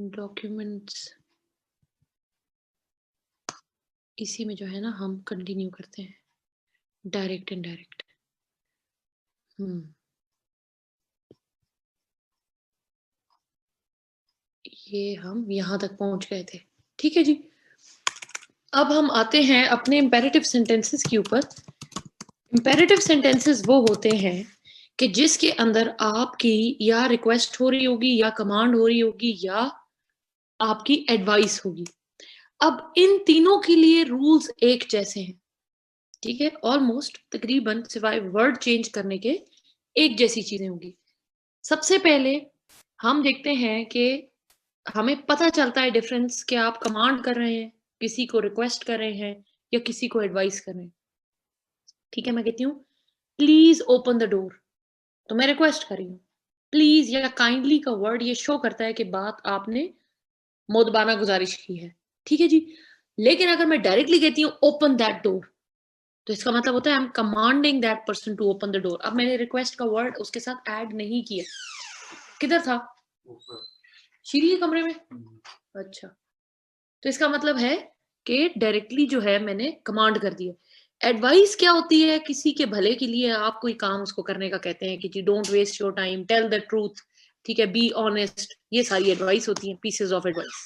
Documents, इसी में जो है ना हम कंटिन्यू करते हैं, डायरेक्ट इनडायरेक्ट। ये हम यहां तक पहुंच गए थे, ठीक है जी। अब हम आते हैं अपने इंपेरेटिव सेंटेंसेस के ऊपर। इंपेरेटिव सेंटेंसेस वो होते हैं कि जिसके अंदर आपकी या रिक्वेस्ट हो रही होगी या कमांड हो रही होगी या आपकी एडवाइस होगी। अब इन तीनों के लिए रूल्स एक जैसे हैं, ठीक है, ऑलमोस्ट तकरीबन सिवाय वर्ड चेंज करने के एक जैसी चीजें होंगी। सबसे पहले हम देखते हैं कि हमें पता चलता है डिफरेंस कि आप कमांड कर रहे हैं, किसी को रिक्वेस्ट कर रहे हैं या किसी को एडवाइस कर रहे हैं। ठीक है, मैं कहती हूँ प्लीज ओपन द डोर, तो मैं रिक्वेस्ट कर रही हूँ। प्लीज या काइंडली का वर्ड ये शो करता है कि बात आपने मोदबाना गुजारिश की है, ठीक है जी। लेकिन अगर मैं डायरेक्टली कहती हूँ ओपन दैट डोर, तो इसका मतलब होता है I am commanding that person to open the door. अब मैंने रिक्वेस्ट का वर्ड उसके साथ ऐड नहीं किया। किधर था? शीरी के कमरे में। अच्छा, तो इसका मतलब है कि डायरेक्टली जो है मैंने कमांड कर दिया। एडवाइस क्या होती है? किसी के भले के लिए आप कोई काम उसको करने का कहते हैं कि जी don't waste your time, tell the truth, ठीक है, बी ऑनेस्ट, ये सारी एडवाइस होती है, pieces of advice.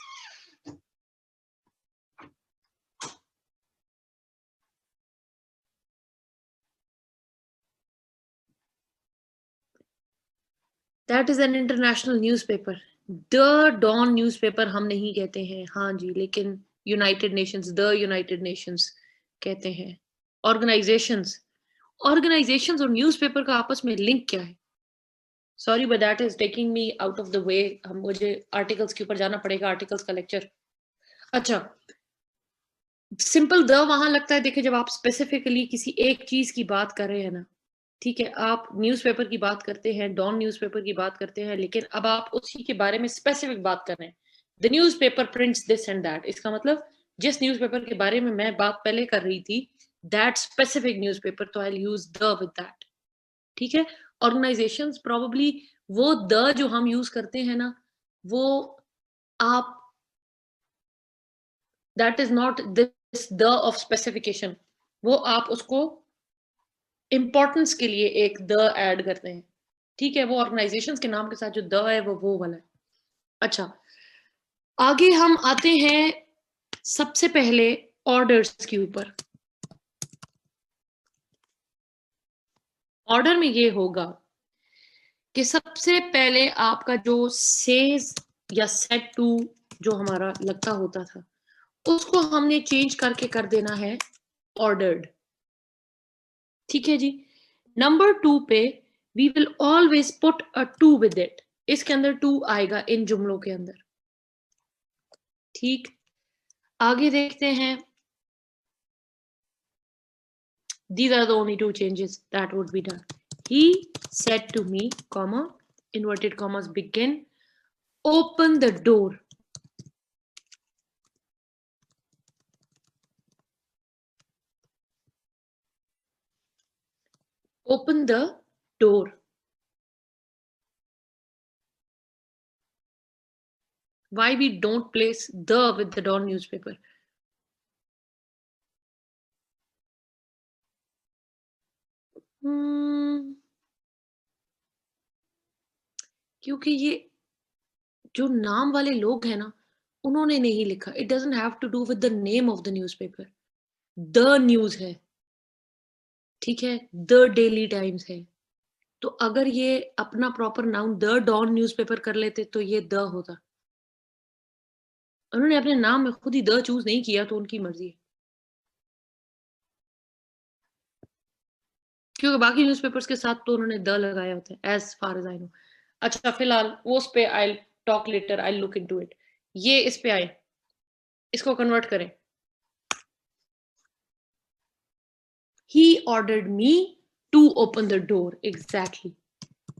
That is an international newspaper. The Dawn newspaper हम नहीं कहते हैं, हाँ जी, लेकिन United Nations, the United Nations कहते हैं। ऑर्गेनाइजेशंस, ऑर्गेनाइजेशंस और न्यूज़पेपर का आपस में लिंक क्या है? Sorry but that is taking me out of the way. हम मुझे आर्टिकल्स के ऊपर जाना पड़ेगा, आर्टिकल्स का लेक्चर। अच्छा, सिंपल द वहां लगता है, देखिए जब आप स्पेसिफिकली किसी एक चीज की बात कर रहे हैं ना, ठीक है, आप न्यूज़पेपर की बात करते हैं, डॉन न्यूज़पेपर की बात करते हैं, लेकिन अब आप उसी के बारे में स्पेसिफिक बात कर रहे हैं। The newspaper prints this and that, इसका मतलब जिस न्यूज़पेपर के बारे में मैं बात पहले कर रही थी, दैट स्पेसिफिक न्यूज़पेपर, तो I will use the with that, ठीक है। ऑर्गेनाइजेशंस प्रोबेबली वो द जो हम यूज करते हैं ना, वो आप, that is not this the of specification, वो आप उसको इंपॉर्टेंस के लिए एक द ऐड करते हैं, ठीक है। वो ऑर्गेनाइजेशंस के नाम के साथ जो द है वो वाला है। अच्छा, आगे हम आते हैं सबसे पहले ऑर्डर्स के ऊपर। ऑर्डर में ये होगा कि सबसे पहले आपका जो सेज या सेट टू जो हमारा लगता होता था, उसको हमने चेंज करके कर देना है ऑर्डर्ड, ठीक है जी। नंबर 2 पे we will always put a to with it, इसके अंदर टू आएगा इन जुमलों के अंदर, ठीक। आगे देखते हैं, these are the only two changes that would be done. He said to me, comma, inverted commas begin, open the door. Open the door. Why we don't place the with the Dawn newspaper? क्योंकि ये जो नाम वाले लोग हैं ना, उन्होंने नहीं लिखा। It doesn't have to do with the name of the newspaper. The news है, ठीक है, द डेली टाइम्स है। तो अगर ये अपना proper noun the Dawn newspaper कर लेते तो ये द होता। उन्होंने अपने नाम में खुद ही द चूज नहीं किया, तो उनकी मर्जी है, क्योंकि बाकी न्यूज़पेपर्स के साथ तो उन्होंने द लगाया होता है, as far as I know. अच्छा, फिलहाल वो उस पे I talk later, I look into it. ये इस पे आए, इसको कन्वर्ट करें। He ordered me to open the door. Exactly.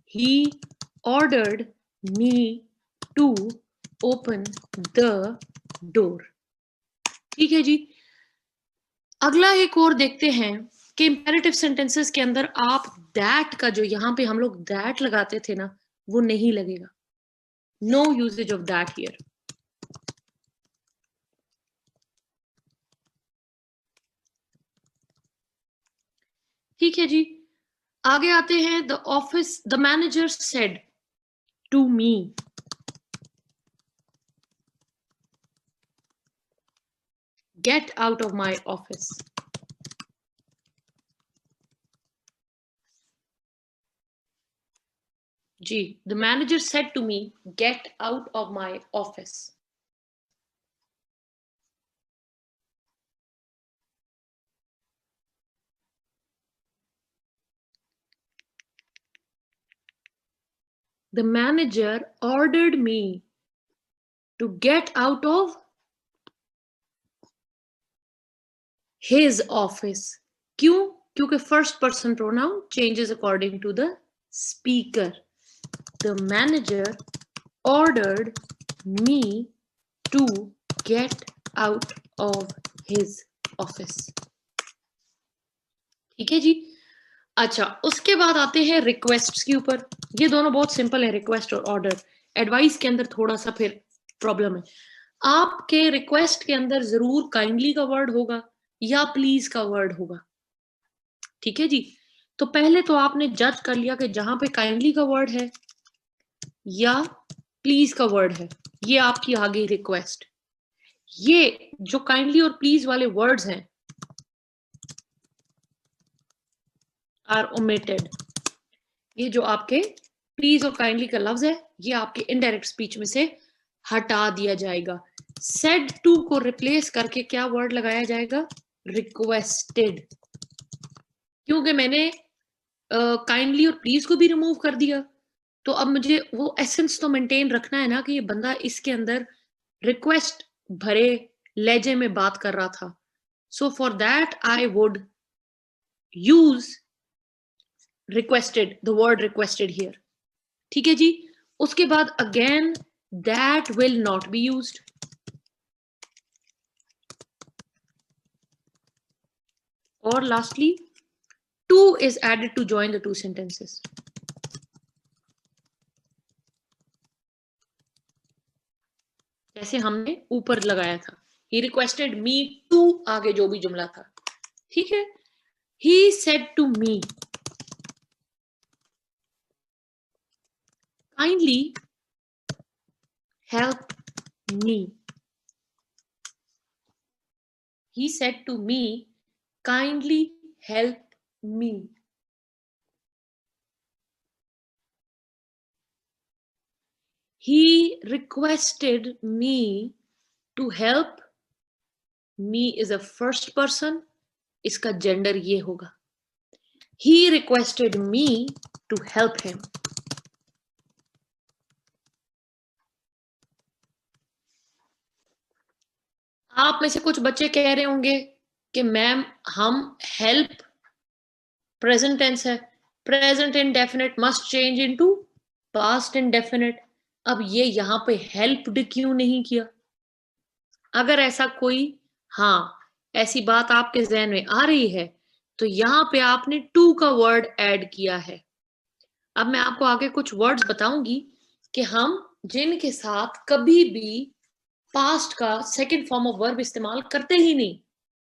He ordered me to open the door. ठीक है जी। अगला एक और देखते हैं कि इंपेरेटिव सेंटेंसेस के अंदर आप दैट का जो यहां पे हम लोग दैट लगाते थे ना, वो नहीं लगेगा। No usages of that here. ठीक है जी। आगे आते हैं, the manager said to me, get out of my office. जी, the manager said to me, get out of my office. The manager ordered me to get out of his office. क्यों? क्योंकि first person pronoun changes according to the speaker. The manager ordered me to get out of his office. ठीक है जी। अच्छा, उसके बाद आते हैं रिक्वेस्ट्स के ऊपर। ये दोनों बहुत सिंपल है, रिक्वेस्ट और ऑर्डर। एडवाइस के अंदर थोड़ा सा फिर प्रॉब्लम है। आपके रिक्वेस्ट के अंदर जरूर काइंडली का वर्ड होगा या प्लीज का वर्ड होगा। ठीक है जी। तो पहले तो आपने जज कर लिया कि जहां पे काइंडली का वर्ड है या प्लीज का वर्ड है, ये आपकी आ गई रिक्वेस्ट। ये जो काइंडली और प्लीज वाले वर्ड्स हैं आर ओमिटेड। ये जो आपके प्लीज और काइंडली का लफ्ज है, ये आपके इनडायरेक्ट स्पीच में से हटा दिया जाएगा। सेड टू को रिप्लेस करके क्या वर्ड लगाया जाएगा? रिक्वेस्टेड। क्योंकि मैंने काइंडली और प्लीज को भी रिमूव कर दिया, तो अब मुझे वो एसेंस तो मेंटेन रखना है ना कि ये बंदा इसके अंदर रिक्वेस्ट भरे लहजे में बात कर रहा था। So for that I would use requested, the word requested here. ठीक है जी। उसके बाद again that will not be used. और lastly to is added to join the two sentences. जैसे हमने ऊपर लगाया था, ही रिक्वेस्टेड मी टू, आगे जो भी जुमला था। ठीक है। He said to me, kindly help me. He said to me, kindly help me. He requested me to help. Me is a first person, इसका जेंडर ये होगा। He requested me to help him. आप में से कुछ बच्चे कह रहे होंगे कि मैम हम हेल्प प्रेजेंट टेंस है, present indefinite must change into past indefinite. अब ये यहां पे हेल्प्ड क्यों नहीं किया? अगर ऐसा कोई ऐसी बात आपके जहन में आ रही है तो यहां पे आपने टू का वर्ड ऐड किया है। अब मैं आपको आगे कुछ वर्ड्स बताऊंगी कि हम जिनके साथ कभी भी पास्ट का सेकंड फॉर्म ऑफ वर्ब इस्तेमाल करते ही नहीं,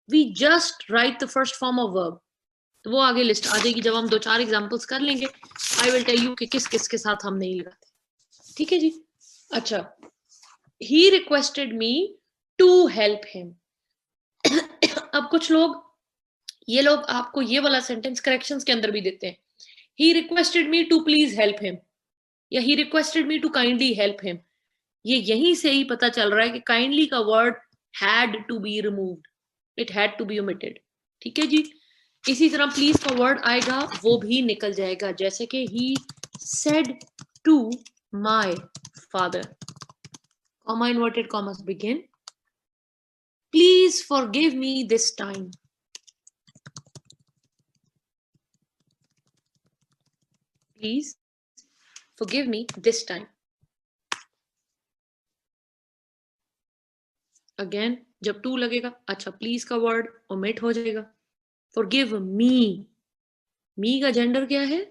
we just write the first form of verb. तो वो आगे लिस्ट आ जाएगी जब हम 2-4 एग्जांपल्स कर लेंगे। आई विल टेल यू कि किस किस के साथ हम नहीं लगाते। ठीक है जी। अच्छा, he requested me to help him. अब कुछ लोग, ये लोग आपको ये वाला सेंटेंस करेक्शंस के अंदर भी देते हैं, he requested me to please help him या he requested me to kindly help him. ये यहीं से ही पता चल रहा है कि काइंडली का word had to be removed, it had to be omitted. ठीक है जी। इसी तरह प्लीज का वर्ड आएगा, वो भी निकल जाएगा, जैसे कि he said to my father, comma inverted commas begin, please forgive me this time. Please forgive me this time. Again जब टू लगेगा, अच्छा प्लीज का वर्ड ओमिट हो जाएगा। forgive me, मी का जेंडर क्या है?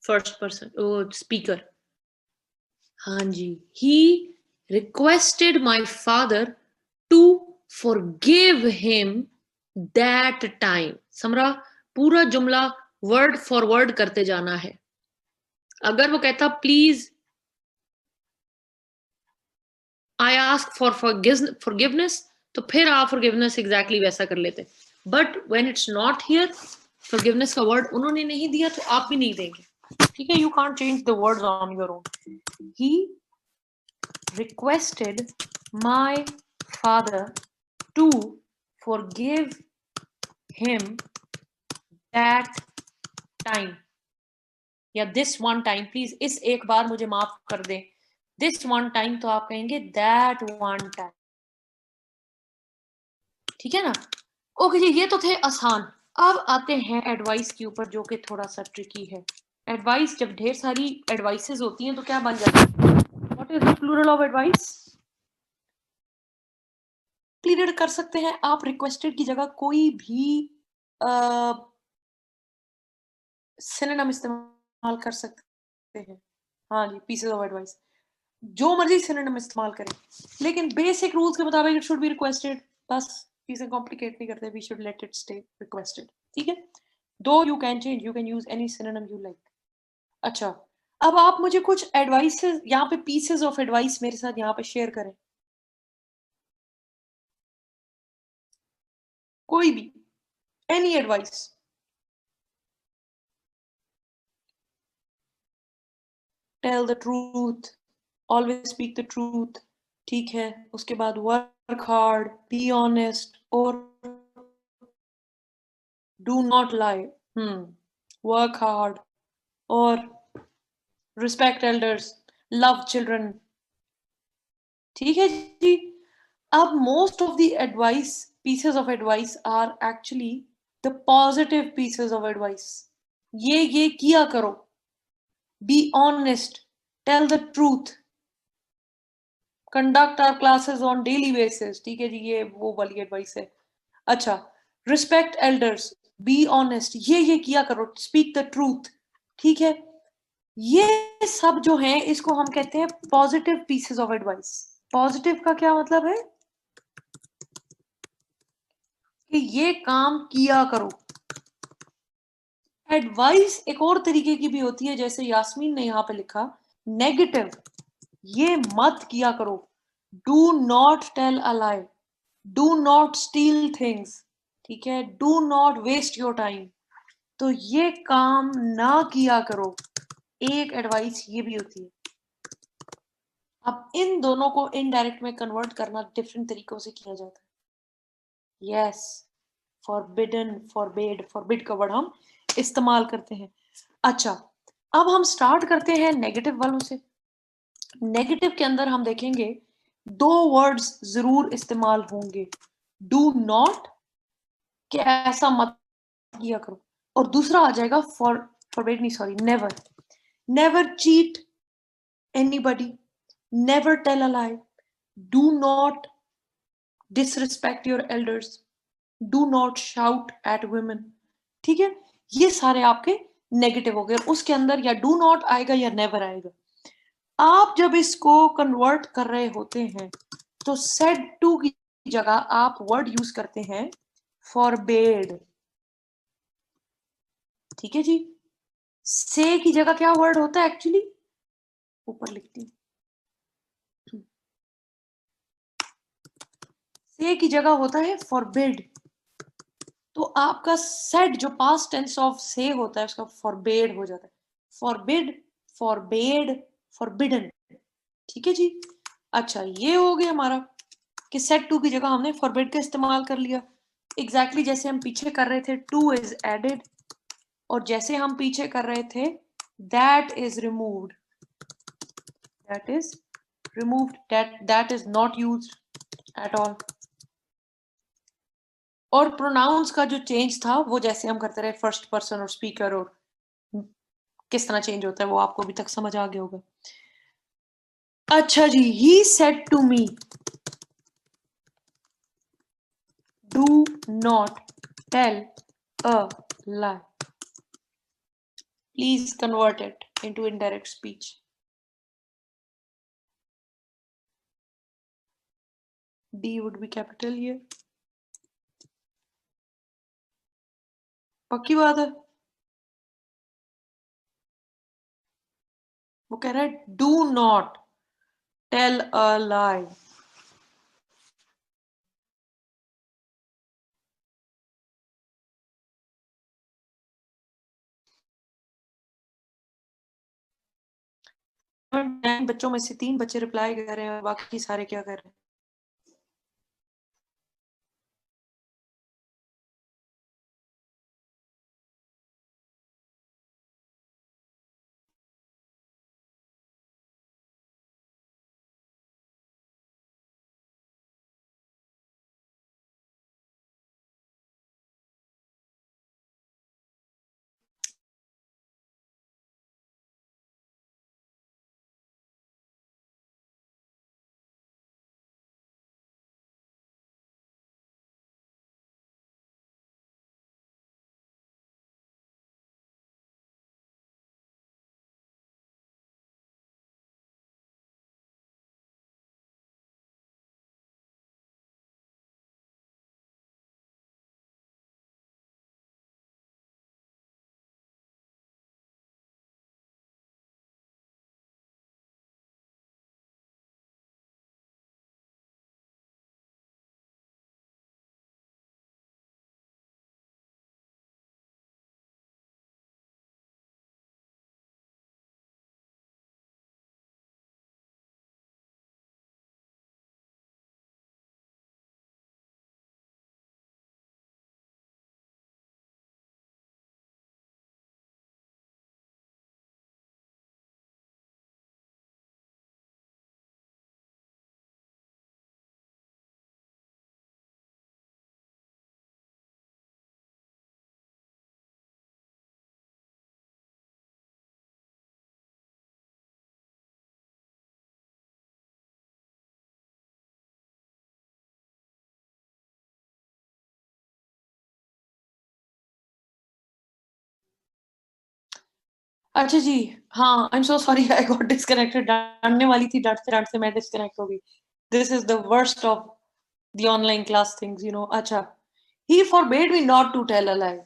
First person, speaker. हाँ जी, he requested my father to forgive him that time. समरा, पूरा जुमला वर्ड फॉर वर्ड करते जाना है. अगर वो कहता please I ask for forgiveness, तो फिर आप forgiveness exactly वैसा कर लेते. But when it's not here, forgiveness का word उन्होंने नहीं दिया तो आप भी नहीं देंगे. ठीक है, you can't change the words on your own. He requested my father to forgive him that time. या this one time, please इस एक बार मुझे माफ कर दे. This one time तो आप कहेंगे that one time. ठीक है ना? ओके जी, ये तो थे आसान. अब आते हैं एडवाइस के ऊपर, जो कि थोड़ा सा ट्रिकी है. एडवाइस, जब ढेर सारी एडवाइसेस होती हैं तो क्या बन जाता है? What is the plural of advice? Pleaded कर सकते हैं आप. रिक्वेस्टेड की जगह कोई भी सिनोनिम इस्तेमाल कर सकते हैं. हाँ जी, पीसेस ऑफ एडवाइस, जो मर्जी सिनोनिम इस्तेमाल करें, लेकिन बेसिक रूल्स के मुताबिक इट शुड बी रिक्वेस्टेड. बस चीजें कॉम्प्लिकेट नहीं करते. We should let it stay requested. ठीक है, though you can change, you can use any synonym you like. अच्छा, अब आप मुझे कुछ एडवाइस यहाँ पे, पीसेस ऑफ एडवाइस मेरे साथ यहाँ पे शेयर करें. कोई भी, any advice. Tell the truth, always speak the truth. ठीक है, उसके बाद वर्क हार्ड, बी ऑनेस्ट, और do not lie. Work hard, और रिस्पेक्ट एल्डर्स, लव चिल्ड्रन. ठीक है जी. अब most of the advice, pieces of advice are actually the positive pieces of advice. ये किया करो, be honest, tell the truth, conduct our classes on daily basis. ठीक है जी, ये वो वाली एडवाइस है. अच्छा, रिस्पेक्ट एल्डर्स, बी ऑनेस्ट, ये किया करो, स्पीक द ट्रूथ. ठीक है, ये सब जो है इसको हम कहते हैं positive pieces of advice. Positive का क्या मतलब है? कि ये काम किया करो. एडवाइस एक और तरीके की भी होती है, जैसे यास्मीन ने यहां पे लिखा नेगेटिव, ये मत किया करो. Do not tell a lie, do not steal things. ठीक है, do not waste your time. तो ये काम ना किया करो, एक एडवाइस ये भी होती है. अब इन दोनों को इनडायरेक्ट में कन्वर्ट करना डिफरेंट तरीकों से किया जाता है. यस, फॉरबिडन, फॉरबेड, फॉरबिड का वर्ड हम इस्तेमाल करते हैं. अच्छा, अब हम स्टार्ट करते हैं नेगेटिव वालों से. नेगेटिव के अंदर हम देखेंगे दो वर्ड्स जरूर इस्तेमाल होंगे. डू नॉट, कि ऐसा मत किया करो, और दूसरा आ जाएगा फॉरबिड, नहीं sorry, never. Never cheat anybody, never tell a lie, do not disrespect your elders, do not shout at women. ठीक है, ये सारे आपके नेगेटिव हो गए. उसके अंदर या डू नॉट आएगा या नेवर आएगा. आप जब इसको कन्वर्ट कर रहे होते हैं तो सेड टू की जगह आप वर्ड यूज करते हैं फॉरबेड. ठीक है जी. से की जगह क्या वर्ड होता है एक्चुअली? ऊपर लिखती हूँ. से की जगह होता है फॉरबिड. तो आपका सेड जो पास्ट टेंस ऑफ से होता है उसका फॉरबेड हो जाता है. Forbid, forbade, forbidden. ठीक है जी. अच्छा, ये हो गया हमारा कि सेड टू की जगह हमने फॉरबिड का इस्तेमाल कर लिया. एग्जैक्टली जैसे हम पीछे कर रहे थे टू इज एडेड, और जैसे हम पीछे कर रहे थे that is removed, that is removed, that is not used at all. और प्रोनाउंस का जो चेंज था वो जैसे हम करते रहे फर्स्ट पर्सन और स्पीकर, और किस तरह चेंज होता है वो आपको अभी तक समझ आ गया होगा. अच्छा जी, he said to me, do not tell a lie. Please convert it into indirect speech. D would be capital here. पक्की बात है? वो कह रहा है do not tell a lie. बच्चों में से 3 बच्चे रिप्लाई कर रहे हैं, बाकी सारे क्या कर रहे हैं? अच्छा जी, हाँ, I am so sorry, I got disconnected. डांटने वाली थी, डांटते डांटते मैं डिस्कनेक्ट हो गई। This is the worst of the online class things, you know. अच्छा, he forbade me not to tell a lie.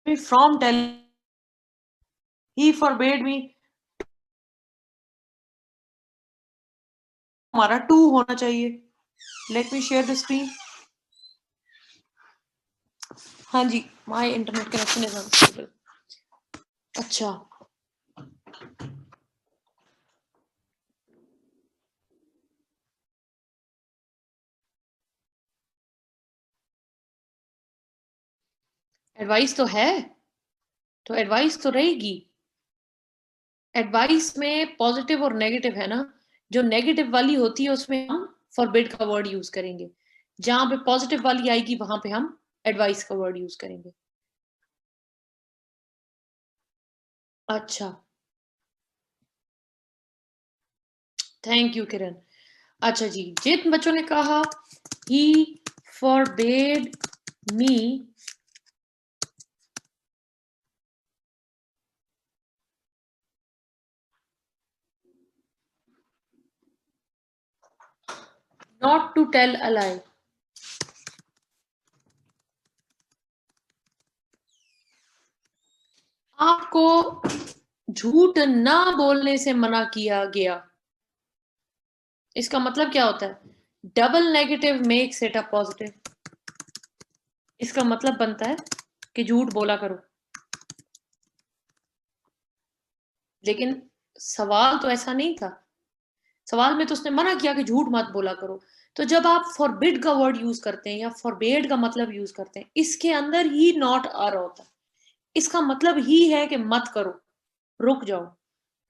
From tell, he forbade me, हमारा टू होना चाहिए। Let me share the screen. हाँ जी, my internet connection is unstable. अच्छा, advice तो है, तो एडवाइस तो रहेगी। एडवाइस में पॉजिटिव और नेगेटिव है ना। जो नेगेटिव वाली होती है उसमें हम फॉरबिड का वर्ड यूज करेंगे, जहां पे पॉजिटिव वाली आएगी वहां पे हम एडवाइस का वर्ड यूज करेंगे। अच्छा, थैंक यू किरण। अच्छा जी, जिन बच्चों ने कहा he forbade me not to tell a lie, आपको झूठ ना बोलने से मना किया गया। इसका मतलब क्या होता है? Double negative makes it a positive. इसका मतलब बनता है कि झूठ बोला करो। लेकिन सवाल तो ऐसा नहीं था। सवाल में तो उसने मना किया कि झूठ मत बोला करो। तो जब आप फॉरबिड का वर्ड यूज करते हैं या फॉरबेड का मतलब यूज करते हैं, इसके अंदर ही नॉट आ रहा होता है। इसका मतलब ही है कि मत करो, रुक जाओ।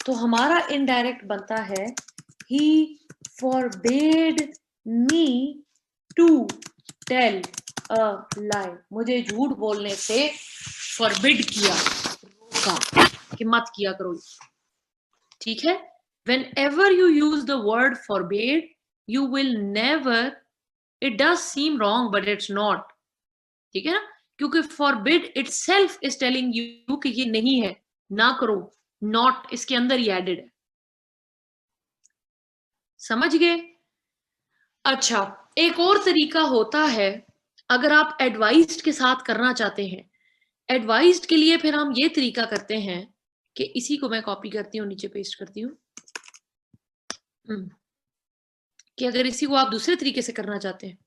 तो हमारा इनडायरेक्ट बनता है he forbade me to tell a lie. मुझे झूठ बोलने से फॉरबिड किया, रोका कि मत किया करो। ठीक है? Whenever you use the word forbade, you will never, it does seem wrong but it's not। ठीक है ना? क्योंकि forbid itself is telling you कि ये नहीं है, ना करो। not इसके अंदर ही एडेड है। समझ गए? अच्छा, एक और तरीका होता है अगर आप एडवाइस्ड के साथ करना चाहते हैं। एडवाइस्ड के लिए फिर हम ये तरीका करते हैं कि इसी को मैं कॉपी करती हूँ, नीचे पेस्ट करती हूँ। कि अगर इसी को आप दूसरे तरीके से करना चाहते हैं,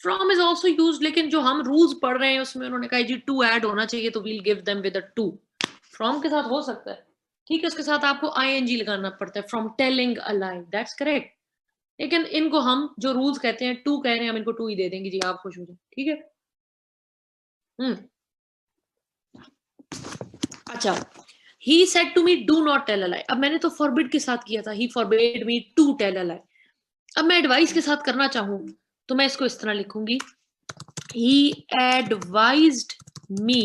फ्रॉम इज ऑल्सो यूज, लेकिन जो हम रूल्स पढ़ रहे हैं उसमें उन्होंने कहा जी टू ऐड होना चाहिए, तो we'll give them with a to. From के साथ हो सकता है, ठीक है, उसके साथ आपको आईएनजी लगाना पड़ता है, from telling a lie, that's correct. लेकिन इनको हम जो रूल्स कहते हैं, टू कह रहे हैं, हम इनको टू ही दे देंगे जी, आप खुश हो जाए, ठीक है। अच्छा, he said to me do not tell a lie। अब मैंने तो forbid के साथ किया था, he forbade me to tell a lie। अब मैं advice के साथ करना चाहूं तो मैं इसको इस तरह लिखूंगी, he advised me।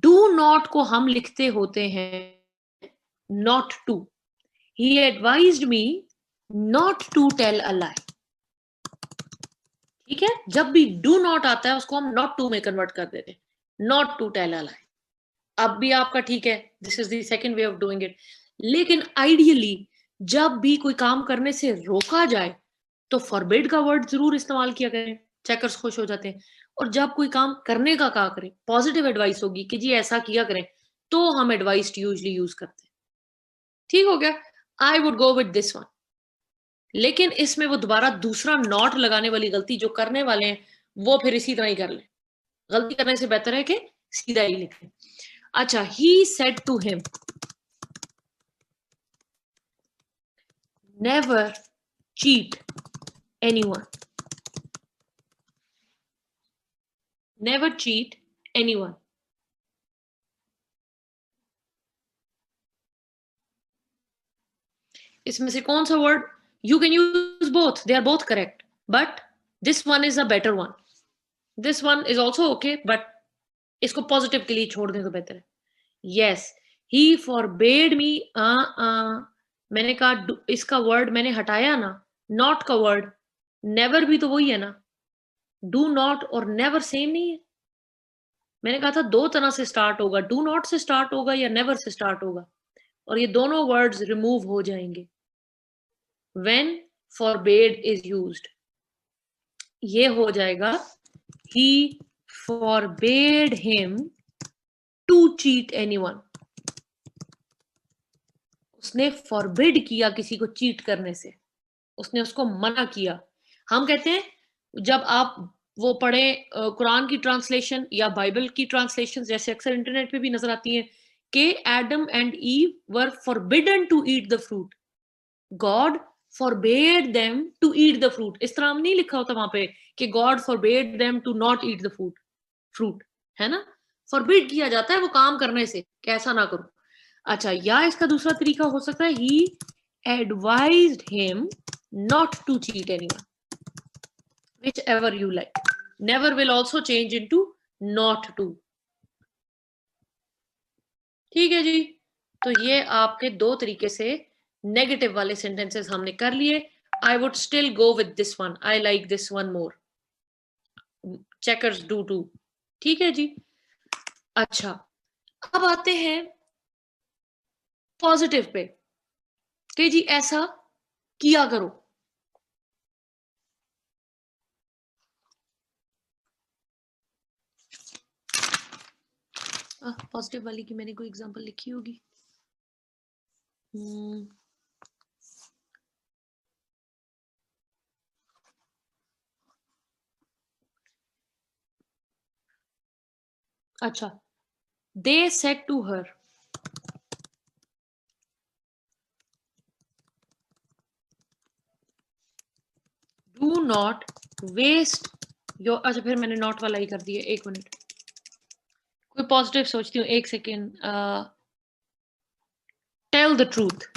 do not को हम लिखते होते हैं not to। he advised me not to tell a lie। ठीक है, जब भी do not आता है उसको हम not to में कन्वर्ट कर देते हैं, not to tell a lie। अब भी आपका ठीक है, this is the second way of doing it. लेकिन आइडियली जब भी कोई काम करने से रोका जाए तो फॉरबिड का वर्ड जरूर इस्तेमाल किया करें, चेकर्स खुश हो जाते हैं। और जब कोई काम करने का कहा करें, पॉजिटिव एडवाइस होगी कि जी ऐसा किया करें, तो हम एडवाइस यूजली यूज करते हैं। ठीक हो गया, I would go with this one. लेकिन इसमें वो दोबारा दूसरा नॉट लगाने वाली गलती जो करने वाले हैं वो फिर इसी तरह ही कर लें। गलती करने से बेहतर है कि सीधा ही लिखें। अच्छा, he said to him never cheat anyone। never cheat anyone। इसमें से कौन सा word, you can use both, they are both correct, but this one is a better one. This one is also okay, but इसको positive के लिए छोड़ दें तो बेहतर है। Yes, he forbade me. मैंने कहा इसका वर्ड मैंने हटाया ना, नॉट का वर्ड, नेवर भी तो वही है ना, डू नॉट और नेवर सेम नहीं है। मैंने कहा था दो तरह से स्टार्ट होगा, डू नॉट से स्टार्ट होगा या नेवर से स्टार्ट होगा, और ये दोनों वर्ड्स रिमूव हो जाएंगे व्हेन फॉरबेड इज यूज्ड। ये हो जाएगा he forbade him to cheat anyone। उसने फॉरबिड किया किसी को चीट करने से, उसने उसको मना किया। हम कहते हैं जब आप वो पढ़े कुरान की ट्रांसलेशन या बाइबल की ट्रांसलेशन, जैसे अक्सर इंटरनेट पे भी नजर आती हैं कि Adam and Eve were forbidden to eat the fruit, God forbade them to eat the fruit. इस तरह नहीं लिखा होता वहां पे कि God forbade them to not eat the fruit, है ना। फॉरबिड किया जाता है वो काम करने से, कैसा ना करो। अच्छा, या इसका दूसरा तरीका हो सकता है he advised him not to cheat anyone, whichever you like। never will also change into not to। ठीक है जी, तो ये आपके दो तरीके से नेगेटिव वाले सेंटेंसेस हमने कर लिए। I would still go with this one, I like this one more, checkers do too. ठीक है जी। अच्छा, अब आते हैं पॉजिटिव पे कि जी ऐसा किया करो। पॉजिटिव वाली की मैंने कोई एग्जांपल लिखी होगी। अच्छा, they said to her, do not waste your। अच्छा, फिर मैंने नॉट वाला ही कर दिया, एक मिनट, कोई पॉजिटिव सोचती हूँ, एक सेकेंड। Tell the truth.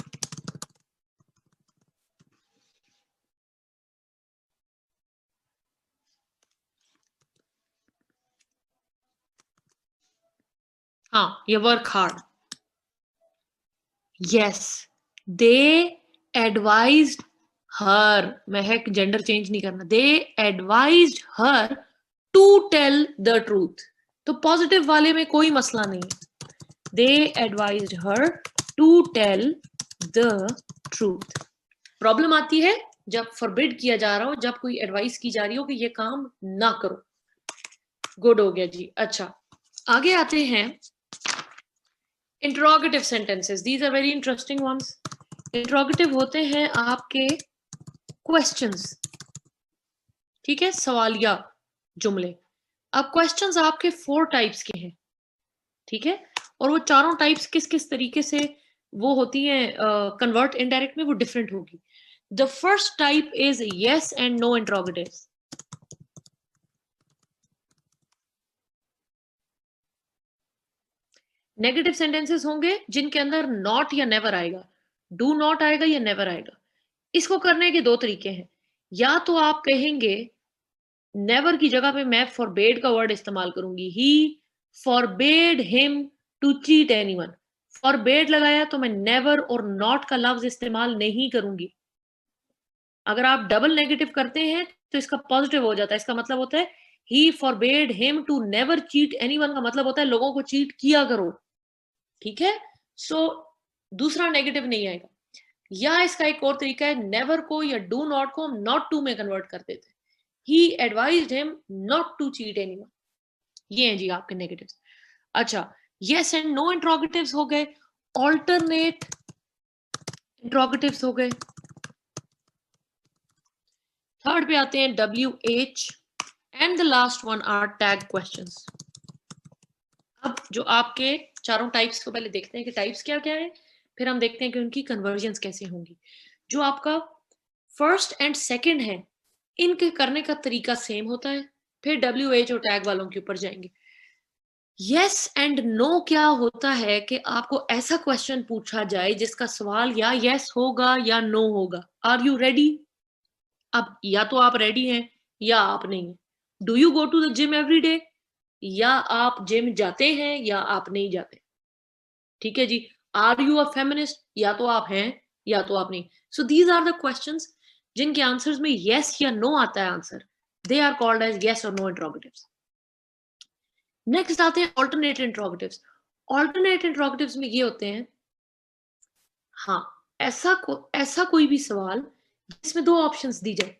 हाँ, ये work hard. Yes, they advised her, Mahak gender change नहीं करना, they advised her to tell the truth. तो पॉजिटिव वाले में कोई मसला नहीं है, they advised her to tell the truth. Problem आती है जब फॉरबिड किया जा रहा हो, जब कोई एडवाइस की जा रही हो कि ये काम ना करो। गुड हो गया जी। अच्छा, आगे आते हैं interrogative sentences. These are very interesting ones. Interrogative होते हैं आपके क्वेश्चंस, ठीक है, सवालिया जुमले। अब क्वेश्चंस आपके 4 टाइप्स के हैं, ठीक है, और वो चारों टाइप्स किस किस तरीके से वो होती हैं कन्वर्ट इनडायरेक्ट में, वो डिफरेंट होगी। The first type is yes and no interrogatives. Negative sentences होंगे जिनके अंदर नॉट या नेवर आएगा, डू नॉट आएगा या नेवर आएगा। इसको करने के 2 तरीके हैं। या तो आप कहेंगे नेवर की जगह पे मैं फॉरबेड का वर्ड इस्तेमाल करूंगी, he forbade him to cheat anyone. Forbade लगाया तो मैं नेवर और नॉट का लफ्ज इस्तेमाल नहीं करूंगी। अगर आप डबल नेगेटिव करते हैं तो इसका पॉजिटिव हो जाता है। इसका मतलब होता है he forbade him to never cheat anyone, का मतलब होता है लोगों को चीट किया करो, ठीक है। सो दूसरा नेगेटिव नहीं आएगा। या इसका एक और तरीका है, नेवर को या डू नॉट को हम नॉट टू में कन्वर्ट कर देते हैं। He advised him not to cheat anyone. ये हैं जी आपके नेगेटिव्स। अच्छा, यस एंड नो इंट्रोगेटिव्स हो गए, ऑल्टरनेट इंट्रोगेटिव्स हो गए। थर्ड पे आते हैं WH and the last one R tag questions. अब जो आपके चारों टाइप्स को पहले देखते हैं कि टाइप्स क्या क्या है, फिर हम देखते हैं कि उनकी कन्वर्जन्स कैसे होंगी। जो आपका फर्स्ट एंड सेकंड है, इनके करने का तरीका सेम होता है। फिर WH और टैग वालों के ऊपर जाएंगे। यस एंड नो क्या होता है कि आपको ऐसा क्वेश्चन पूछा जाए जिसका सवाल या यस होगा या नो होगा। Are you ready? अब या तो आप रेडी हैं या आप नहीं है। Do you go to the gym every day? या आप जिम जाते हैं या आप नहीं जाते, ठीक है जी। Are you a feminist? या तो आप हैं या तो आप नहीं। So these are the questions जिनके आंसर्स में यस या नो आता है answer, they are called as yes और नो इंट्रोगेटिव्स। नेक्स्ट आते हैं ऑल्टरनेट इंट्रोगेटिव्स। ऑल्टरनेट इंट्रोगेटिव्स में ये होते हैं, हाँ, ऐसा कोई भी सवाल जिसमें 2 ऑप्शंस दी जाए,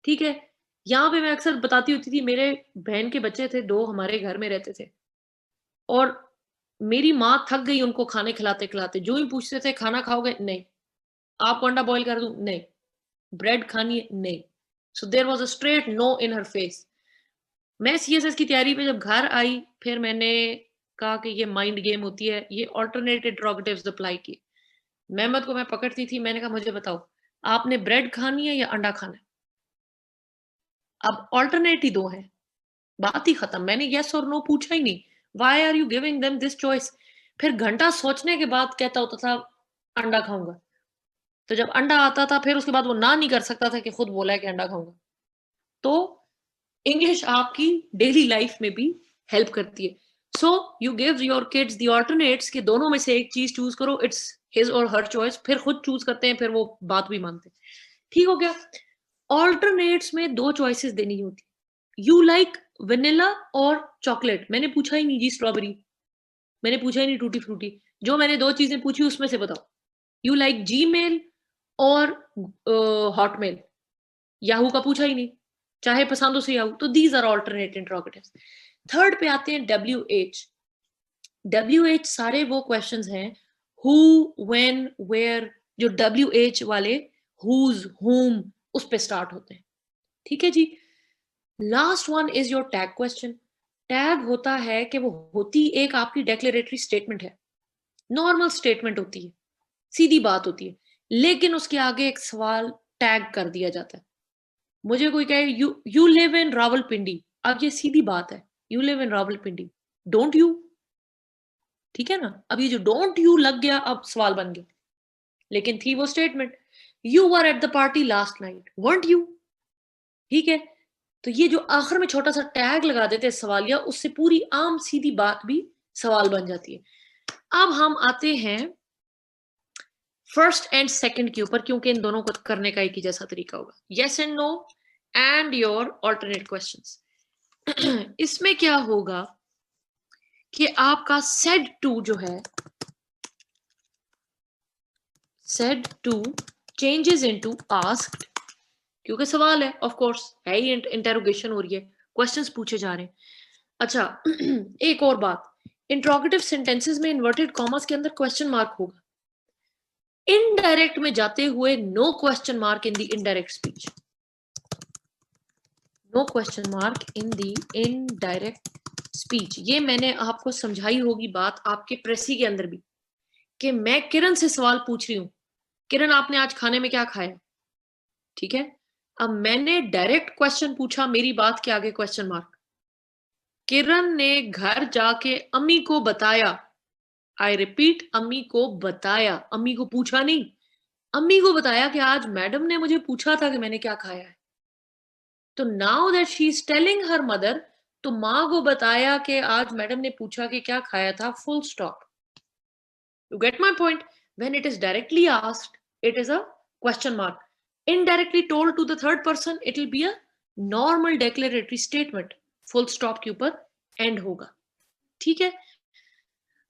ठीक है। यहाँ पे मैं अक्सर बताती होती थी, मेरे बहन के बच्चे थे 2, हमारे घर में रहते थे, और मेरी माँ थक गई उनको खाने खिलाते-खिलाते। जो ही पूछते थे, "खाना खाओगे?" "नहीं।" "आपको अंडा बॉयल कर दूँ?" "नहीं।" "ब्रेड खानी है?" "नहीं।" So there was a straight no in her face. मैं सीएसएस की तैयारी पे जब घर आई, फिर मैंने कहा कि ये माइंड गेम होती है, ये अल्टरनेट इंटरोगेटिव्स अप्लाई किए। मेहमद को मैं पकड़ती थी, मैंने कहा, "मुझे बताओ, आपने ब्रेड खानी है या अंडा खाना है?" अब अल्टरनेट ही 2 हैं, बात ही खत्म। मैंने येस और नो पूछा ही नहीं। Why are you giving them this choice? फिर घंटा सोचने के बाद कहता होता था, अंडा खाऊंगा। तो जब अंडा आता था, फिर उसके बाद वो ना नहीं कर सकता था कि खुद बोला है कि अंडा खाऊंगा। तो इंग्लिश आपकी डेली लाइफ में भी हेल्प करती है। So you give your kids the alternates कि दोनों में से एक चीज चूज करो, इट्स हिज और हर चॉइस। फिर खुद चूज करते हैं, फिर वो बात भी मानते हैं। ठीक हो गया। ऑल्टरनेट्स में 2 चॉइसेस देनी होती। यू लाइक वेनिला और चॉकलेट। मैंने पूछा ही नहीं जी स्ट्रॉबेरी, मैंने पूछा ही नहीं टूटी फ्रूटी। जो मैंने 2 चीजें पूछी उसमें से बताओ। यू लाइक जीमेल और हॉटमेल। याहू का पूछा ही नहीं, चाहे पसंद हो से याहू। तो these are alternate interrogatives. Third पे आते हैं WH। WH सारे वो क्वेश्चंस हैं, हु, व्हेन, वेयर। जो WH वाले हुज, हुम, उस पे स्टार्ट होते हैं, ठीक है जी। Last one is your tag question. Tag होता है कि वो होती एक आपकी डेक्लेरेटरी स्टेटमेंट है, नॉर्मल स्टेटमेंट होती है, सीधी बात होती है, लेकिन उसके आगे एक सवाल टैग कर दिया जाता है। मुझे कोई कहे यू लिव इन रावलपिंडी, अब ये सीधी बात है, you live in Rawalpindi, don't you, ठीक है ना। अब ये जो डोंट यू लग गया, अब सवाल बन गया, लेकिन थी वो statement. You were at the party last night, want you, ठीक है। तो ये जो आखिर में छोटा सा टैग लगा देते हैं सवालिया, उससे पूरी आम सीधी बात भी सवाल बन जाती है। अब हम आते हैं फर्स्ट एंड सेकंड के ऊपर, क्योंकि इन दोनों को करने का एक ही जैसा तरीका होगा, yes and no and your alternate questions. इसमें क्या होगा कि आपका सेड टू जो है, said to changes into asked, क्योंकि सवाल है, ऑफ कोर्स है ही, इंटेरोगेशन हो रही है, क्वेश्चंस पूछे जा रहे हैं। अच्छा एक और बात, इंट्रोगेटिव सेंटेंसेस में इन्वर्टेड कॉमर्स के अंदर क्वेश्चन मार्क होगा। इनडायरेक्ट में जाते हुए no question mark in the indirect speech, no question mark in the indirect speech. ये मैंने आपको समझाई होगी बात आपके प्रेसी के अंदर भी, कि मैं किरण से सवाल पूछ रही हूं, किरण आपने आज खाने में क्या खाया, ठीक है, अब मैंने डायरेक्ट क्वेश्चन पूछा, मेरी बात के आगे क्वेश्चन मार्क। किरण ने घर जाके अम्मी को बताया, आई रिपीट, अम्मी को बताया, अम्मी को पूछा नहीं, अम्मी को बताया कि आज मैडम ने मुझे पूछा था कि मैंने क्या खाया है। तो now that she is telling her mother, तो माँ को बताया कि आज मैडम ने पूछा कि क्या खाया था, full stop. You get my point? When it is directly asked, it is a question mark. Indirectly told to the third person, it will be a normal declaratory statement. Full stop के ऊपर end होगा, ठीक है।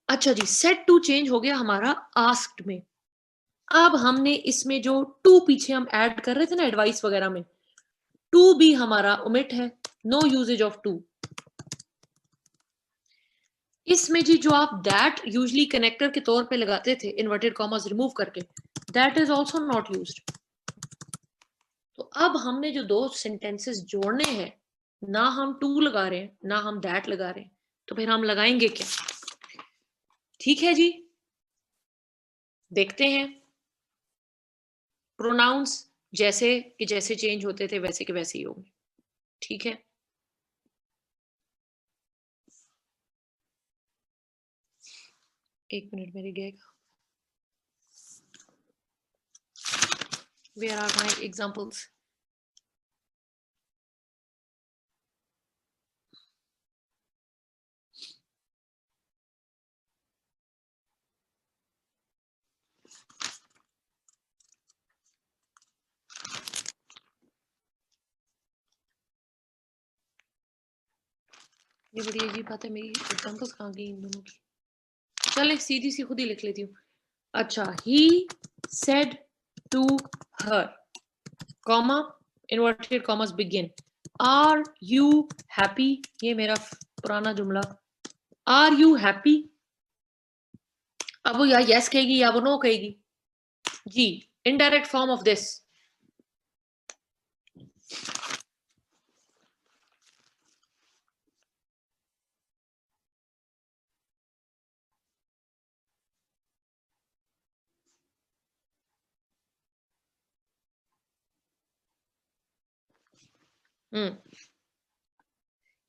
अच्छा जी, set to change हो गया हमारा asked में। अब हमने इसमें जो to पीछे हम ऐड कर रहे थे ना एडवाइस वगैरह में, to भी हमारा omit है, no usage of to। इसमें जी जो आप दैट यूजली कनेक्टर के तौर पे लगाते थे इन्वर्टेड कॉमास रिमूव करके, that is also not used. तो अब हमने जो दो सेंटेंसेस जोड़ने हैं, ना हम टू लगा रहे हैं ना हम दैट लगा रहे हैं, तो फिर हम लगाएंगे क्या? ठीक है जी, देखते हैं। प्रोनाउंस जैसे कि जैसे चेंज होते थे वैसे के वैसे ही होंगे, ठीक है। एक मिनट मेरे गएगा। Where are my examples? ये बड़ी अजीब बात है, मेरी एग्जाम्पल्स कहाँ गई इन दोनों की? चले सीधी सी खुद ही लिख लेती हूँ। अच्छा, he said to her, comma, inverted commas begin, are you happy? ये मेरा पुराना जुमला, are you happy? अब वो या yes कहेगी या वो no कहेगी जी, indirect form of this।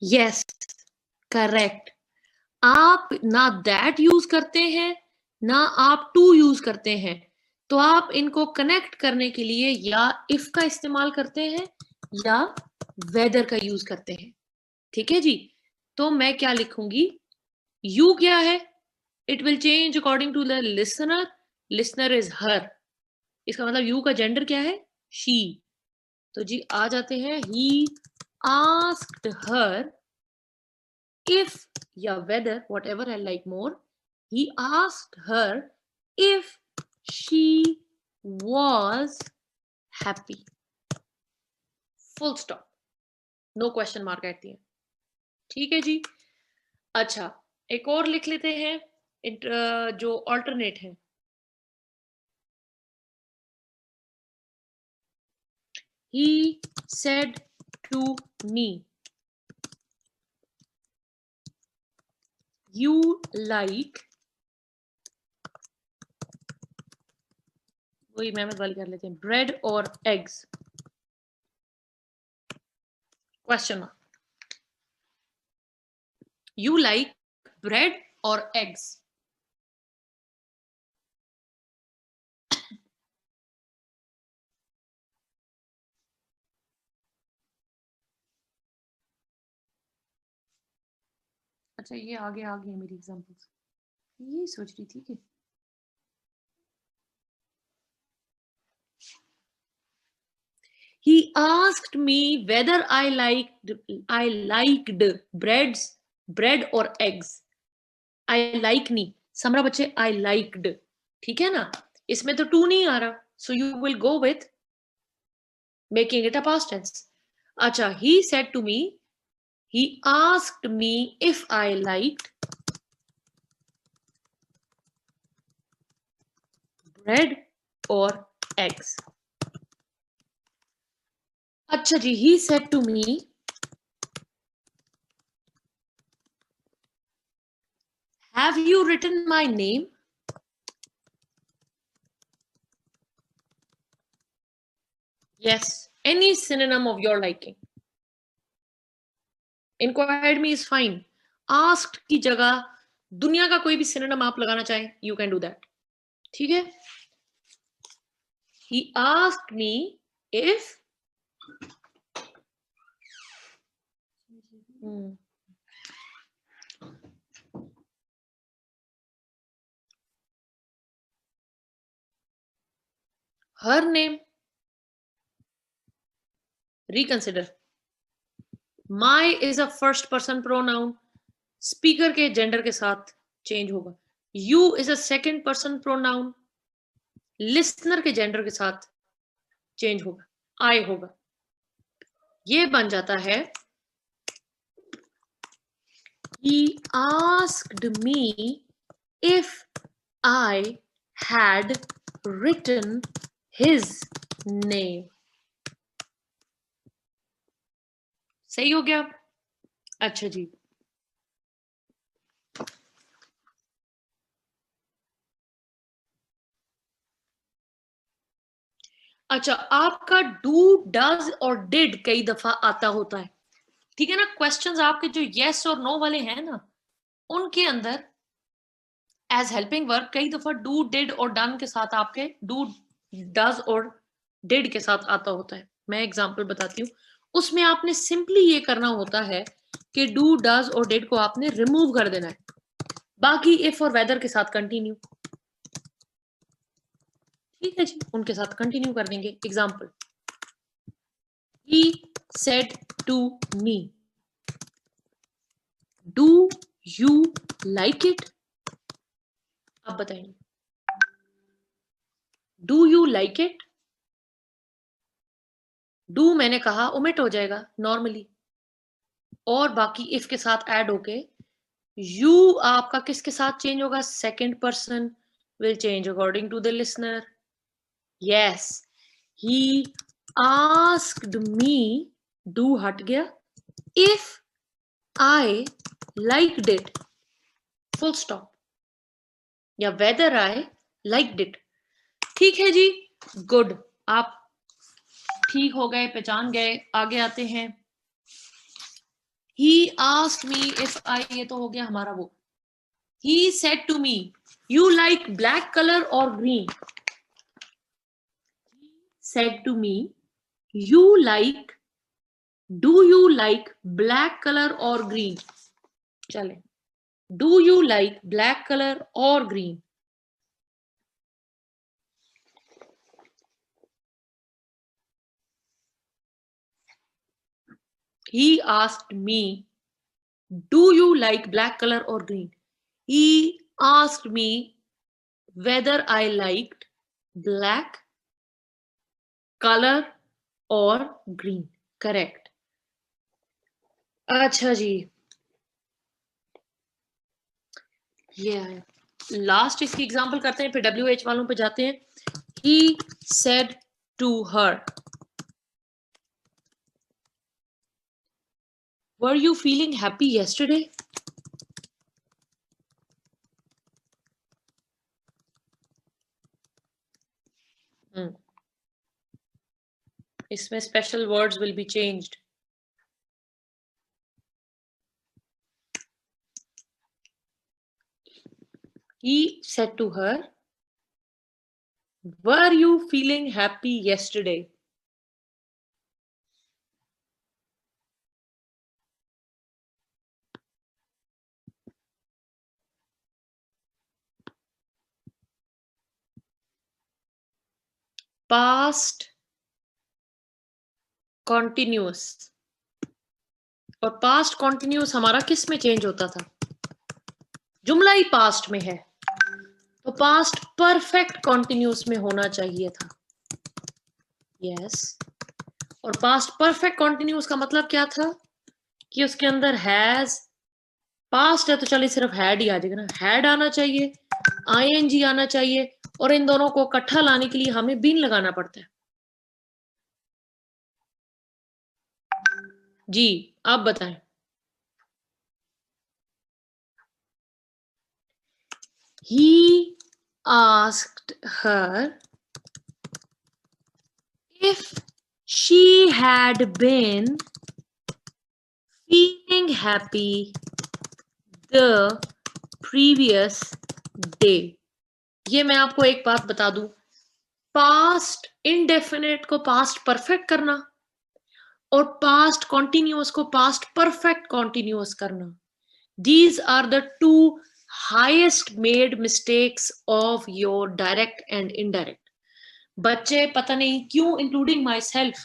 yes, correct। आप ना दैट यूज करते हैं ना आप टू यूज करते हैं, तो आप इनको कनेक्ट करने के लिए या इफ का इस्तेमाल करते हैं या वेदर का यूज करते हैं, ठीक है जी। तो मैं क्या लिखूंगी, यू क्या है, it will change according to the listener, listener is her, इसका मतलब यू का जेंडर क्या है, शी। तो जी आ जाते हैं, ही आस्क्ड हर if या whether, whatever I like more, he asked her if she was happy, full stop, no question mark at the end, ठीक है जी। अच्छा, एक और लिख लेते हैं जो ऑल्टरनेट है, he said to me, you like, वही मेहमद वाली कर लेते हैं, ब्रेड और eggs, question mark, you like bread or eggs? अच्छा, ये आगे आ गई मेरी एग्जांपल्स, यही सोच रही थी कि he asked me whether I liked bread or eggs। I like नहीं, समरा बच्चे I liked, ठीक है ना। इसमें तो टू नहीं आ रहा, so you will go with making it a past tense. अच्छा, he said to me, he asked me if I liked bread or eggs. अच्छा जी, he said to me, have you written my name? Yes, any synonym of your liking. Inquired me is fine. Asked की जगह दुनिया का कोई भी synonym आप लगाना चाहें, you can do that. ठीक है? He asked me if her name, reconsider. My is a first person pronoun. Speaker के जेंडर के साथ चेंज होगा. You is a second person pronoun. Listener के जेंडर के साथ चेंज होगा, आई होगा. ये बन जाता है he asked me if I had written his name. सही हो गया. अच्छा जी, अच्छा, आपका डू, डज और डिड कई दफा आता होता है, ठीक है ना. क्वेश्चंस आपके जो यस और नो वाले हैं ना, उनके अंदर एज हेल्पिंग वर्क कई दफा डू, डिड और डन के साथ आपके डू, डज और डिड के साथ आता होता है. मैं एग्जांपल बताती हूँ. उसमें आपने सिंपली ये करना होता है कि डू, डज और डिड को आपने रिमूव कर देना है. बाकी इफ और वेदर के साथ कंटिन्यू. ठीक है जी, उनके साथ कंटिन्यू कर देंगे. Example, he said to me, do you like it? आप बताएंगे, do you like it? Do मैंने कहा ओमिट हो जाएगा नॉर्मली, और बाकी इफ के साथ ऐड होके यू आपका किसके साथ चेंज होगा? Second person will change according to the listener. Yes, he asked me, do हट गया, if I liked it, full stop, या वेदर आई लाइक्ड इट. ठीक है जी, गुड. आप ठीक हो गए, पहचान गए. आगे आते हैं. He asked me if I, ये तो हो गया हमारा वो. He said to me, you like black color or green? He said to me, you like, do you like black color or green? चले, do you like black color or green? He asked me, do you like black color or green? He asked me whether I liked black color or green. Correct. अच्छा जी, ये है last. इसकी example करते हैं, फिर WH वालों पे जाते हैं. He said to her, were you feeling happy yesterday? इसमें special words will be changed. He said to her, were you feeling happy yesterday? Past continuous, और past continuous हमारा किस में चेंज होता था? जुमला ही पास्ट में है, तो पास्ट परफेक्ट कॉन्टिन्यूस में होना चाहिए था। यस, और पास्ट परफेक्ट कॉन्टिन्यूस का मतलब क्या था कि उसके अंदर हैज, पास्ट है तो चलिए सिर्फ हैड ही आ जाएगा ना, हैड आना चाहिए, आईएनजी आना चाहिए, और इन दोनों को इकट्ठा लाने के लिए हमें बीन लगाना पड़ता है। जी आप बताएं। He asked her if she had been feeling happy the previous day। ये मैं आपको एक बात बता दूं, पास्ट इनडेफिनेट को पास्ट परफेक्ट करना और पास्ट कॉन्टिन्यूअस को पास्ट परफेक्ट कॉन्टिन्यूअस करना, these are the two highest made mistakes of your direct and indirect। बच्चे पता नहीं क्यों, इंक्लूडिंग माई सेल्फ,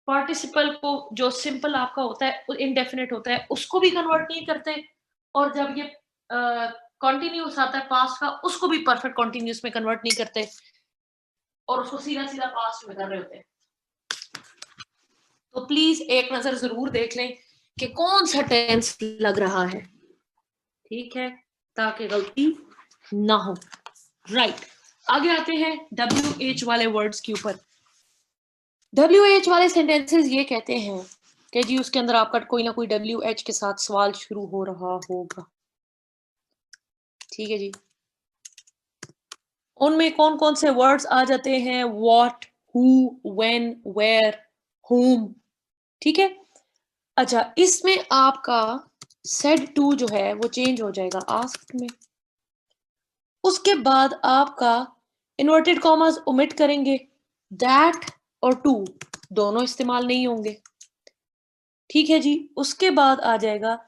पार्टिसिपल को जो सिंपल आपका होता है इनडेफिनेट होता है उसको भी कन्वर्ट नहीं करते, और जब ये कॉन्टिन्यूस आता है पास्ट का उसको भी परफेक्ट कॉन्टिन्यूस में कन्वर्ट नहीं करते, और उसको सीधा सीधा पास्ट में कर रहे होते हैं। तो प्लीज एक नजर जरूर देख लें कि कौन सा टेंस लग रहा है, ठीक है, ताकि गलती ना हो। राइट, आगे आते हैं WH वाले वर्ड्स के ऊपर। WH वाले सेंटेंसेस ये कहते हैं कि जी उसके अंदर आपका कोई ना कोई WH के साथ सवाल शुरू हो रहा होगा, ठीक है जी। उनमें कौन कौन से वर्ड्स आ जाते हैं? What, who, when, where, whom, ठीक है। अच्छा, इसमें आपका said to जो है वो चेंज हो जाएगा asked में। उसके बाद आपका इन्वर्टेड कॉमास ओमिट करेंगे, दैट और टू दोनों इस्तेमाल नहीं होंगे, ठीक है जी। उसके बाद आ जाएगा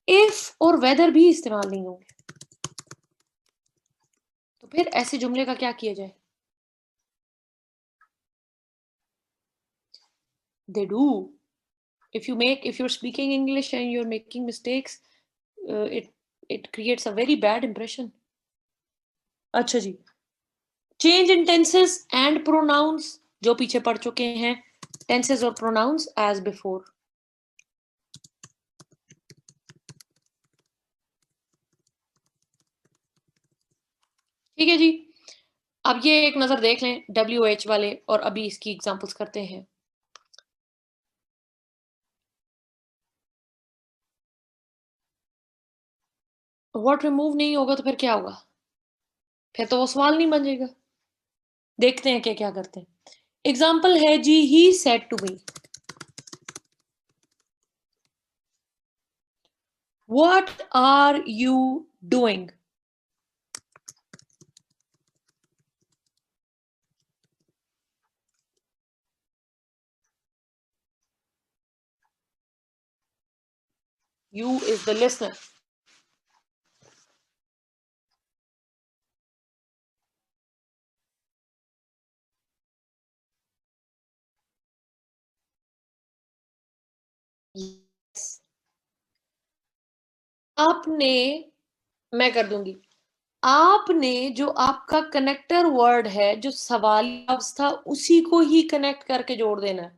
इफ और वेदर भी इस्तेमाल नहीं होंगे। तो फिर ऐसे जुमले का क्या किया जाए? They do. if you're speaking English and you're making mistakes, it creates a very bad impression। अच्छा जी, change in tenses and pronouns, जो पीछे पढ़ चुके हैं, टेंसेस और प्रोनाउंस एज बिफोर। ठीक है जी, अब ये एक नजर देख लें WH वाले, और अभी इसकी एग्जांपल्स करते हैं। व्हाट रिमूव नहीं होगा तो फिर क्या होगा? फिर तो वो सवाल नहीं बन जाएगा। देखते हैं क्या क्या करते हैं। एग्जाम्पल है जी, he said to me, what are you doing? You is the listener। yes। आपने, मैं कर दूंगी, आपने जो आपका कनेक्टर वर्ड है जो सवाल लफ्ज था उसी को ही कनेक्ट करके जोड़ देना है,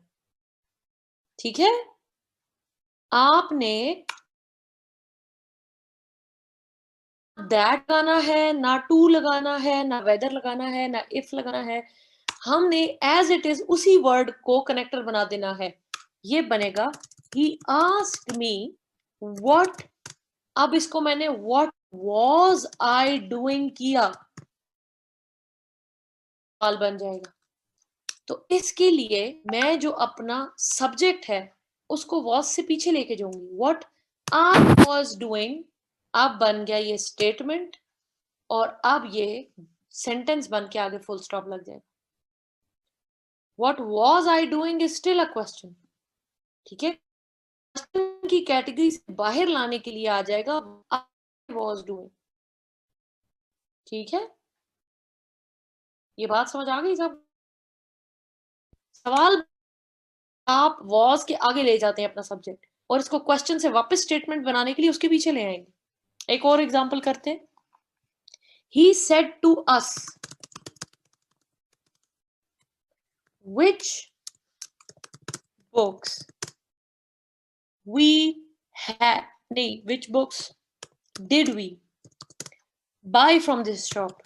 ठीक है। आपने दैट लगाना है, ना टू लगाना है, ना वेदर लगाना है, ना इफ लगाना है, हमने एज इट इज उसी वर्ड को कनेक्टर बना देना है। ये बनेगा he asked me what, अब इसको मैंने what was I doing किया, सवाल बन जाएगा। तो इसके लिए मैं जो अपना सब्जेक्ट है उसको was से पीछे लेके जाऊंगी, what I was doing, अब बन गया ये स्टेटमेंट, और अब ये सेंटेंस बन के आगे फुल स्टॉप लग जाएगा। What was I doing is still a question, ठीक है। क्वेश्चन की कैटेगरी से बाहर लाने के लिए आ जाएगा I was doing, ठीक है। ये बात समझ आ गई सब? सवाल आप was के आगे ले जाते हैं अपना सब्जेक्ट, और इसको क्वेश्चन से वापस स्टेटमेंट बनाने के लिए उसके पीछे ले आएंगे। एक और एग्जांपल करते हैं। he said to us which books we had, नहीं, which books did we buy from this shop?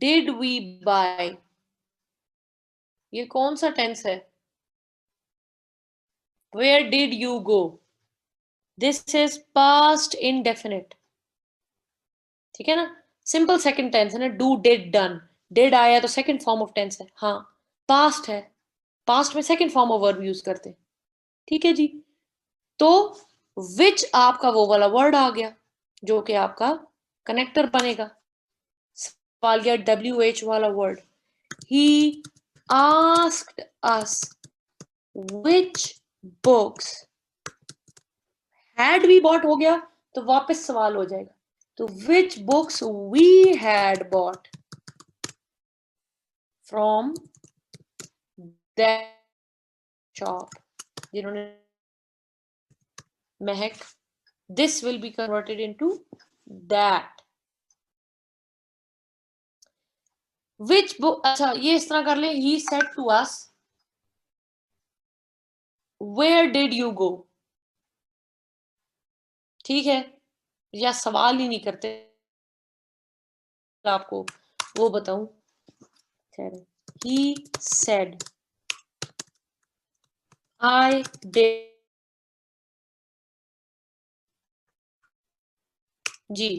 Did we buy, ये कौन सा टेंस है? Where did you go? This is past indefinite, ठीक है ना? सिंपल सेकंड टेंस है ना, डू डिड डन, डिड आया तो सेकंड फॉर्म ऑफ टेंस है, हाँ पास्ट है, पास्ट में second form of verb use करते हैं, ठीक है जी। तो विच आपका वो वाला वर्ड आ गया जो कि आपका कनेक्टर बनेगा, सवाल गया WH वाला word. He asked us which books had we bought हो गया तो वापस सवाल हो जाएगा, तो which books we had bought from that shop, जिन्होंने महक, this will be converted into that, which book, अच्छा ये इस तरह कर ले, he said to us where did you go, ठीक है, या सवाल ही नहीं करते, आपको वो बताऊं, he said I did, ji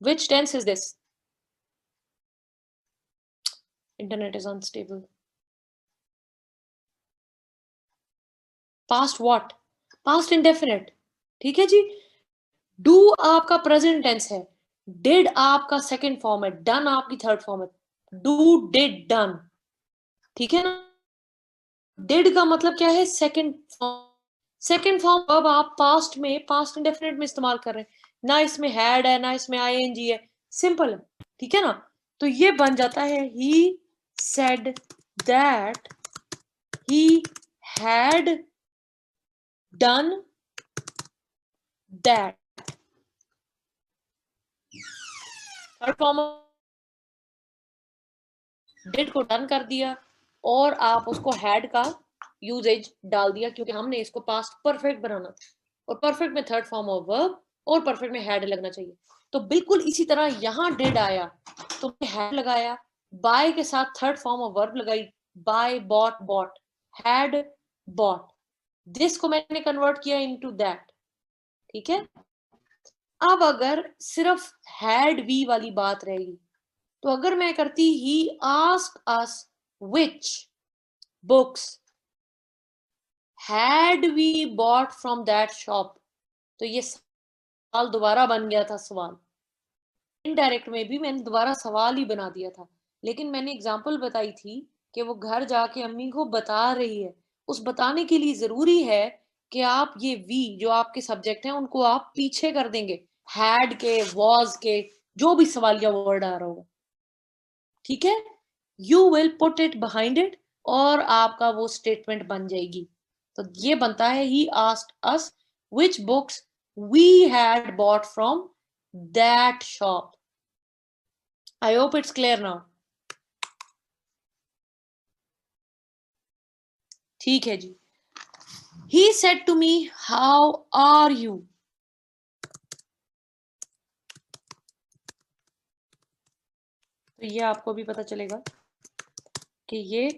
which tense is this? Internet is unstable. Past what? Past indefinite, ठीक है जी। डू आपका प्रेजेंट टेंस है, डिड आपका सेकंड फॉर्म है, डन आपकी थर्ड फॉर्म है, डू डिड डन, ठीक है ना। डिड का मतलब क्या है? सेकंड फॉर्म, सेकंड फॉर्म अब आप पास्ट में, पास्ट इंडेफिनिट में इस्तेमाल कर रहे हैं, ना इसमें हैड है ना इसमें आईएनजी है, सिंपल है, ठीक है ना। तो ये बन जाता है he said that he had done that, third form did को डन कर दिया और आप उसको हैड का यूजेज डाल दिया, क्योंकि हमने इसको पास्ट परफेक्ट बनाना था और परफेक्ट में थर्ड फॉर्म ऑफ वर्ब और परफेक्ट में हैड लगना चाहिए। तो बिल्कुल इसी तरह यहां डिड आया तो हैड लगाया, बाय के साथ थर्ड फॉर्म ऑफ वर्ब लगाई, buy bought bought, had bought, this को मैंने कन्वर्ट किया इनटू दैट, ठीक है। अब अगर सिर्फ हैड वी वाली बात रहेगी, तो अगर मैं करती he asked us which books had we bought from that shop, तो ये सवाल दोबारा बन गया था सवाल, इनडायरेक्ट में भी मैंने दोबारा सवाल ही बना दिया था, लेकिन मैंने एग्जांपल बताई थी कि वो घर जाके अम्मी को बता रही है, उस बताने के लिए जरूरी है कि आप ये वी जो आपके सब्जेक्ट हैं उनको आप पीछे कर देंगे, हैड के, वॉज के, जो भी सवालिया वर्ड आ रहा होगा, ठीक है, you will put it behind it और आपका वो स्टेटमेंट बन जाएगी। तो ये बनता है he asked us which books we had bought from that shop. I hope it's clear now, ठीक है जी। He said to me how are you, तो ये आपको भी पता चलेगा कि ये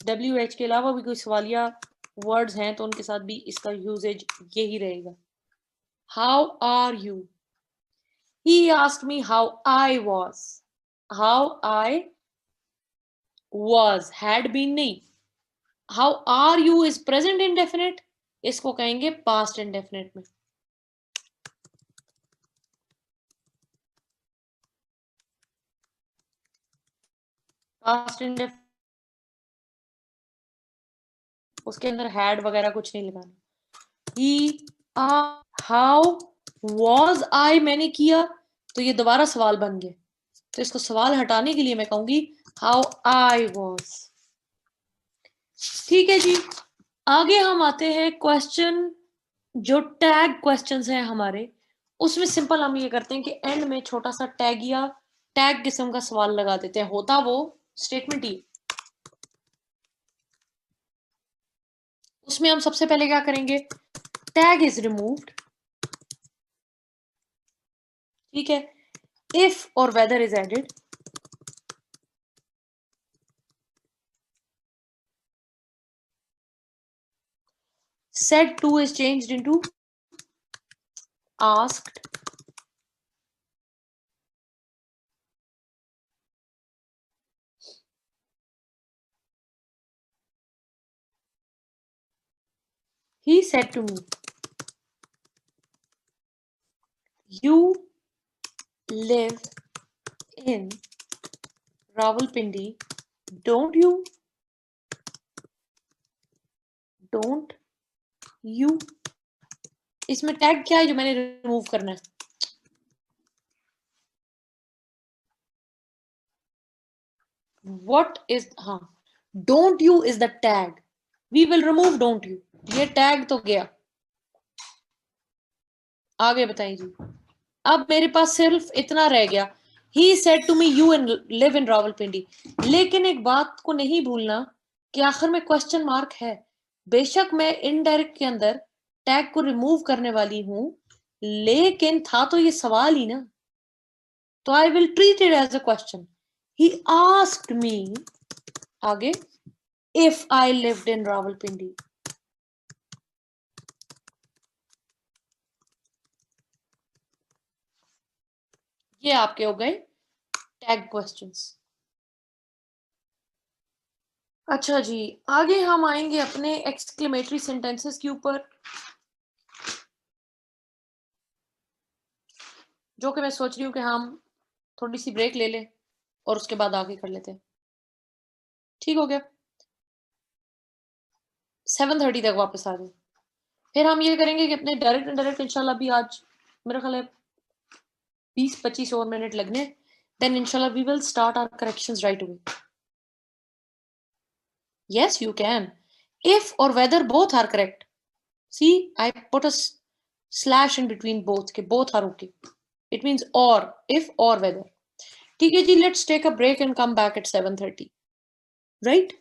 WH के अलावा भी कोई सवालिया वर्ड्स हैं तो उनके साथ भी इसका यूजेज यही रहेगा। How are you, he asked me how I was, how I was, had been नहीं, how are you is present indefinite, इसको कहेंगे past indefinite में, past indefinite उसके अंदर had वगैरह कुछ नहीं लगाना। he how was I मैंने किया तो ये दोबारा सवाल बन गया, तो इसको सवाल हटाने के लिए मैं कहूंगी how I was। ठीक है जी, आगे हम आते हैं क्वेश्चन जो टैग क्वेश्चंस हैं हमारे, उसमें सिंपल हम ये करते हैं कि एंड में छोटा सा टैग या टैग किस्म का सवाल लगा देते हैं, होता वो स्टेटमेंट ही। उसमें हम सबसे पहले क्या करेंगे, टैग इज रिमूव्ड, ठीक है, इफ और whether is added, said to is changed into asked, he said to me, you live in Rawalpindi, don't you? Don't you? इसमें टैग क्या है जो मैंने रिमूव करना है? What is, हाँ, don't you is the tag, we will remove don't you, ये tag तो गया। आगे बताइए जी, अब मेरे पास सिर्फ इतना रह गया, he said to me you live in Rawalpindi, लेकिन एक बात को नहीं भूलना कि आखिर में क्वेश्चन मार्क है। बेशक मैं इनडायरेक्ट के अंदर टैग को रिमूव करने वाली हूं, लेकिन था तो ये सवाल ही ना, तो I will treat it as a question. He asked me, आगे, if I lived in Rawalpindi. ये आपके हो गए टैग क्वेश्चंस। अच्छा जी, आगे हम आएंगे अपने एक्सक्लेमेटरी सेंटेंसेस के ऊपर, जो कि मैं सोच रही हूँ कि हम थोड़ी सी ब्रेक ले लें और उसके बाद आगे कर लेते हैं। ठीक हो गया, 7:30 तक वापस आ जाए। फिर हम ये करेंगे कि अपने डायरेक्ट इनडायरेक्ट इंशाल्लाह भी आज मेरा ख्याल है 20-25 और मिनट लगने, देन इंशाल्लाह we will start our corrections right away. Yes, you can. If or whether both are correct. See, I put a slash in between both. के both are okay. It means or, if or whether. ठीक है जी, let's take a break and come back at 7:30. Right?